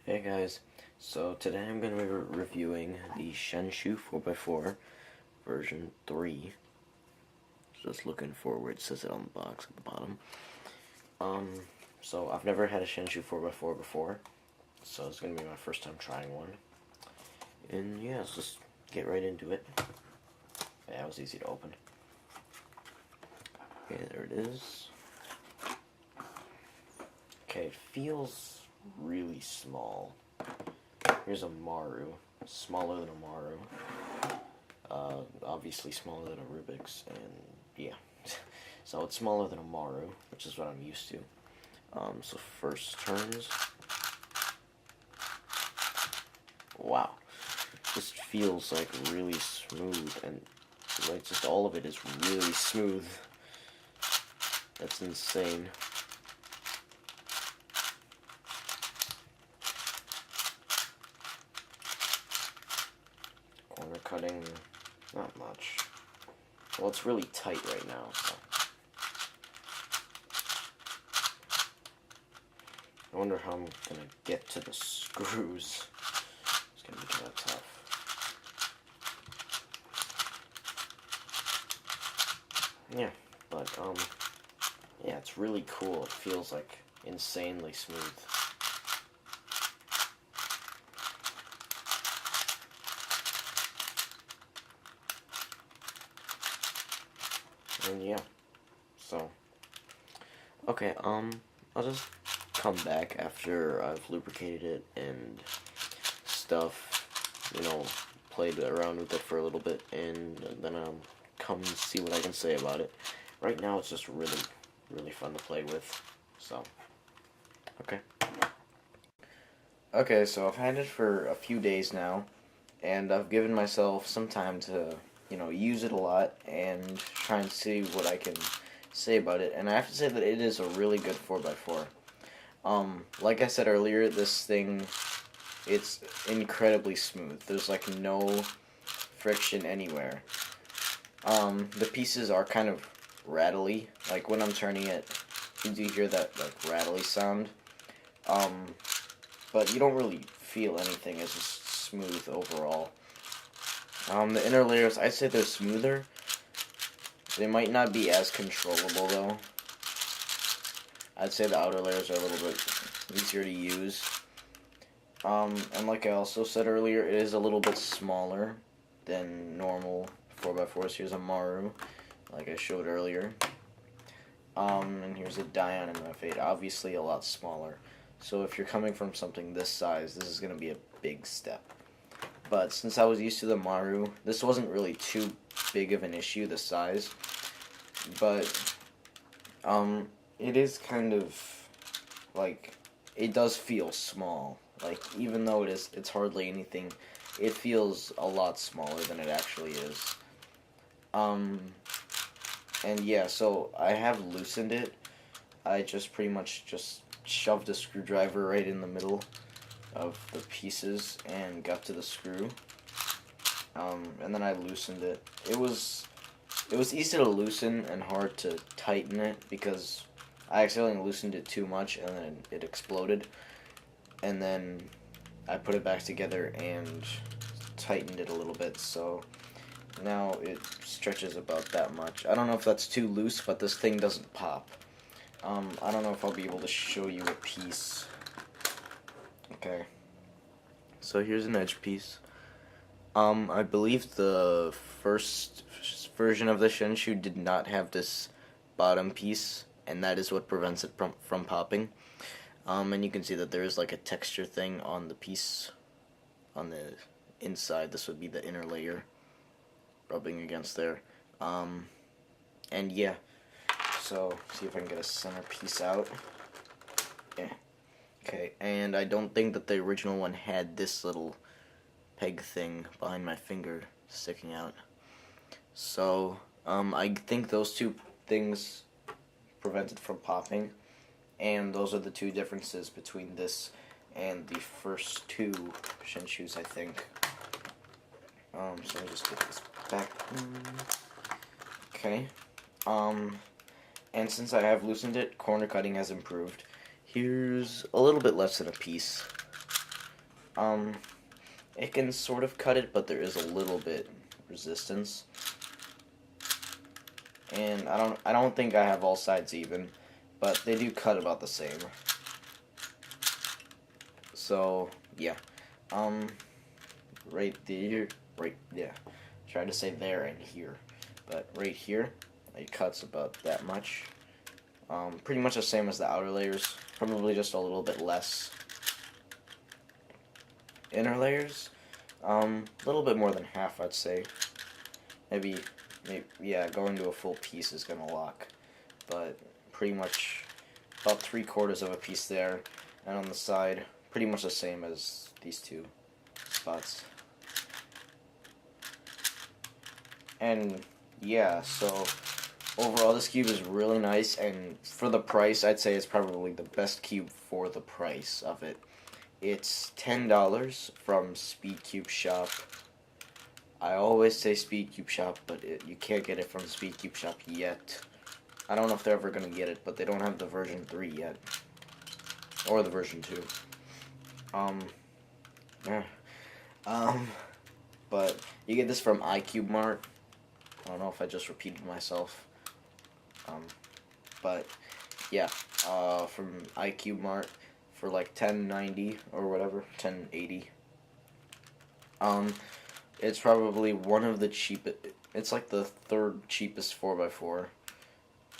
Hey guys, so today I'm going to be reviewing the Shengshou 4x4 version 3. Just looking for where it says it on the box at the bottom. So I've never had a Shengshou 4x4 before, so it's going to be my first time trying one. And yeah, let's just get right into it. Yeah, it was easy to open. Okay, there it is. Okay, it feels really small. Here's a Maru, smaller than a Maru, obviously smaller than a Rubik's, and yeah, so it's smaller than a Maru, which is what I'm used to. So first turns, wow, just feels like really smooth, and like just all of it is really smooth. That's insane. Corner cutting, not much. Well, it's really tight right now, so. I wonder how I'm gonna get to the screws. It's gonna be kind of tough. Yeah, but, yeah, it's really cool. It feels, like, insanely smooth. And yeah, so, okay, I'll just come back after I've lubricated it and stuff, played around with it for a little bit, and then I'll come see what I can say about it. Right now it's just really, really fun to play with, so, okay. Okay, so I've had it for a few days now, and I've given myself some time to, use it a lot and try and see what I can say about it, and I have to say that it is a really good 4x4. Like I said earlier, this thing, it's incredibly smooth. There's like no friction anywhere. The pieces are kind of rattly. Like when I'm turning it, you do hear that like rattly sound. But you don't really feel anything. It's just smooth overall. The inner layers, I'd say they're smoother. They might not be as controllable though. I'd say the outer layers are a little bit easier to use. And like I also said earlier, it is a little bit smaller than normal 4x4s. Here's a Maru, like I showed earlier. And here's a Dion and F8, obviously a lot smaller. So if you're coming from something this size, this is going to be a big step. But since I was used to the Maru, this wasn't really too big of an issue, the size. But, it is kind of, like, it does feel small. Like, even though it's hardly anything, it feels a lot smaller than it actually is. And yeah, so I have loosened it. I just pretty much just shoved a screwdriver right in the middle of the pieces and got to the screw. And then I loosened it. It was easy to loosen and hard to tighten it because I accidentally loosened it too much and then it exploded. And then I put it back together and tightened it a little bit, so now it stretches about that much. I don't know if that's too loose, but this thing doesn't pop. I don't know if I'll be able to show you a piece. Okay. So here's an edge piece. I believe the first version of the Shengshou did not have this bottom piece, and that is what prevents it from popping. And you can see that there is like a texture thing on the piece, on the inside. This would be the inner layer rubbing against there. And yeah, so see if I can get a center piece out. Yeah. Okay, and I don't think that the original one had this little peg thing behind my finger sticking out. So, I think those two things prevent it from popping, and those are the two differences between this and the first two Shengshous, I think. So let me just get this back. Okay. And since I have loosened it, corner cutting has improved. Here's a little bit less than a piece. Um, it can sort of cut it, but there is a little bit resistance. And I don't think I have all sides even, but they do cut about the same. So yeah, um, right there, right, yeah. Try to say there and here, but right here, it cuts about that much. Pretty much the same as the outer layers, probably just a little bit less. Inner layers, a little bit more than half, I'd say. Maybe, yeah, going to a full piece is gonna lock, but pretty much about 3/4 of a piece there, and on the side, pretty much the same as these two spots. And yeah, so overall this cube is really nice, and for the price, I'd say it's probably the best cube for the price of it. It's $10 from Speed Cube Shop. I always say Speed Cube Shop, but you can't get it from Speed Cube Shop yet. I don't know if they're ever going to get it, but they don't have the version 3 yet. Or the version 2. Yeah. But you get this from iCube Mart. I don't know if I just repeated myself. But yeah, from iCube Mart for like $10.90 or whatever, $10.80. It's probably one of the cheapest. It's like the third cheapest 4x4,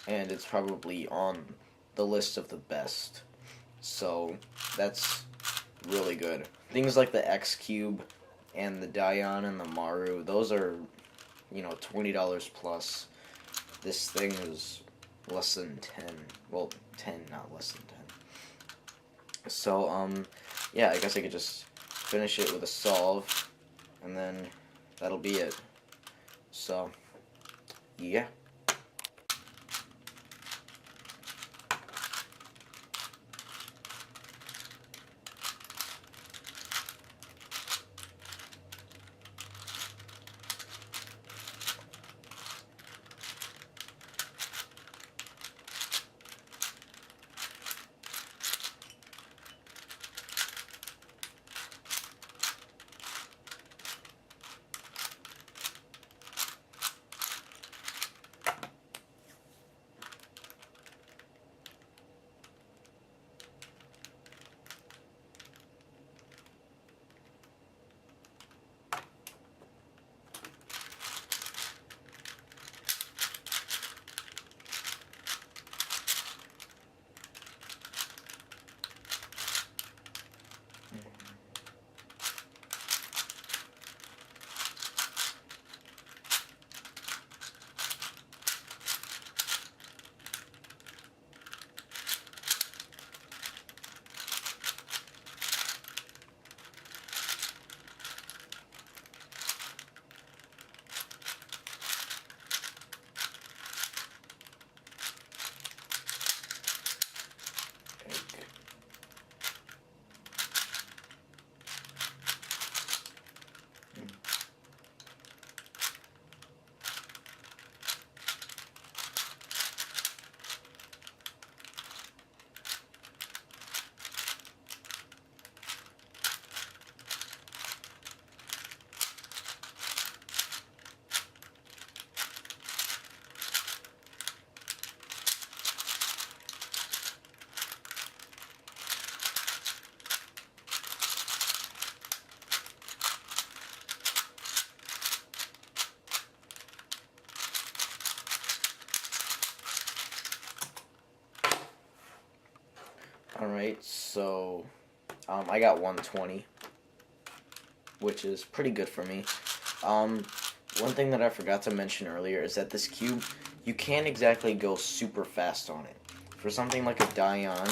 and it's probably on the list of the best. So that's really good. Things like the X Cube and the Dion and the Maru, those are, $20 plus. This thing is less than 10. Well, 10, not less than 10. So, yeah, I guess I could just finish it with a solve, and then that'll be it. So, yeah. Alright, so I got 120, which is pretty good for me. One thing that I forgot to mention earlier is that this cube, you can't exactly go super fast on it. For something like a Dion,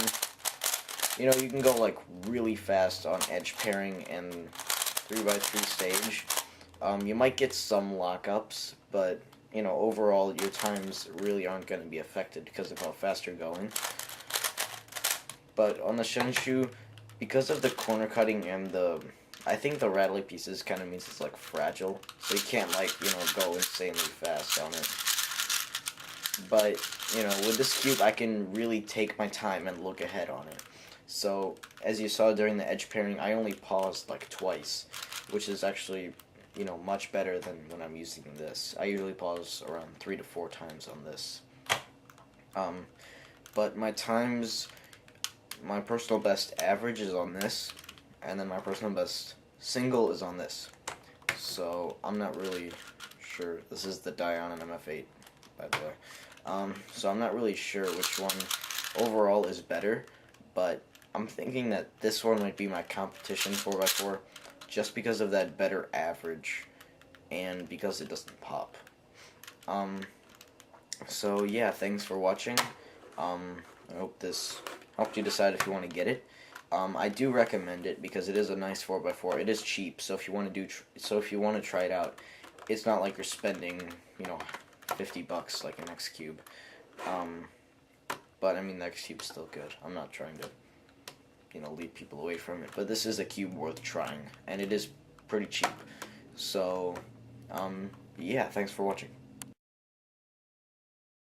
you can go like really fast on edge pairing and 3x3 stage. You might get some lockups, but overall your times really aren't going to be affected because of how fast you're going. But on the Shengshou, because of the corner cutting and I think the rattly pieces kind of means it's like fragile, so you can't go insanely fast on it. But with this cube, I can really take my time and look ahead on it. So, as you saw during the edge pairing, I only paused like twice, which is actually, much better than when I'm using this. I usually pause around 3 to 4 times on this. But my times, my personal best average is on this, and then my personal best single is on this. So, I'm not really sure. This is the Dion and MF8, by the way. So I'm not really sure which one overall is better, but I'm thinking that this one might be my competition 4x4 just because of that better average and because it doesn't pop. So yeah, thanks for watching. I hope this helped you decide if you want to get it. I do recommend it because it is a nice 4x4. It is cheap, so if you want to try it out, it's not like you're spending, $50 like an X Cube. But I mean, the X Cube's still good. I'm not trying to, lead people away from it. But this is a cube worth trying, and it is pretty cheap. So, yeah, thanks for watching.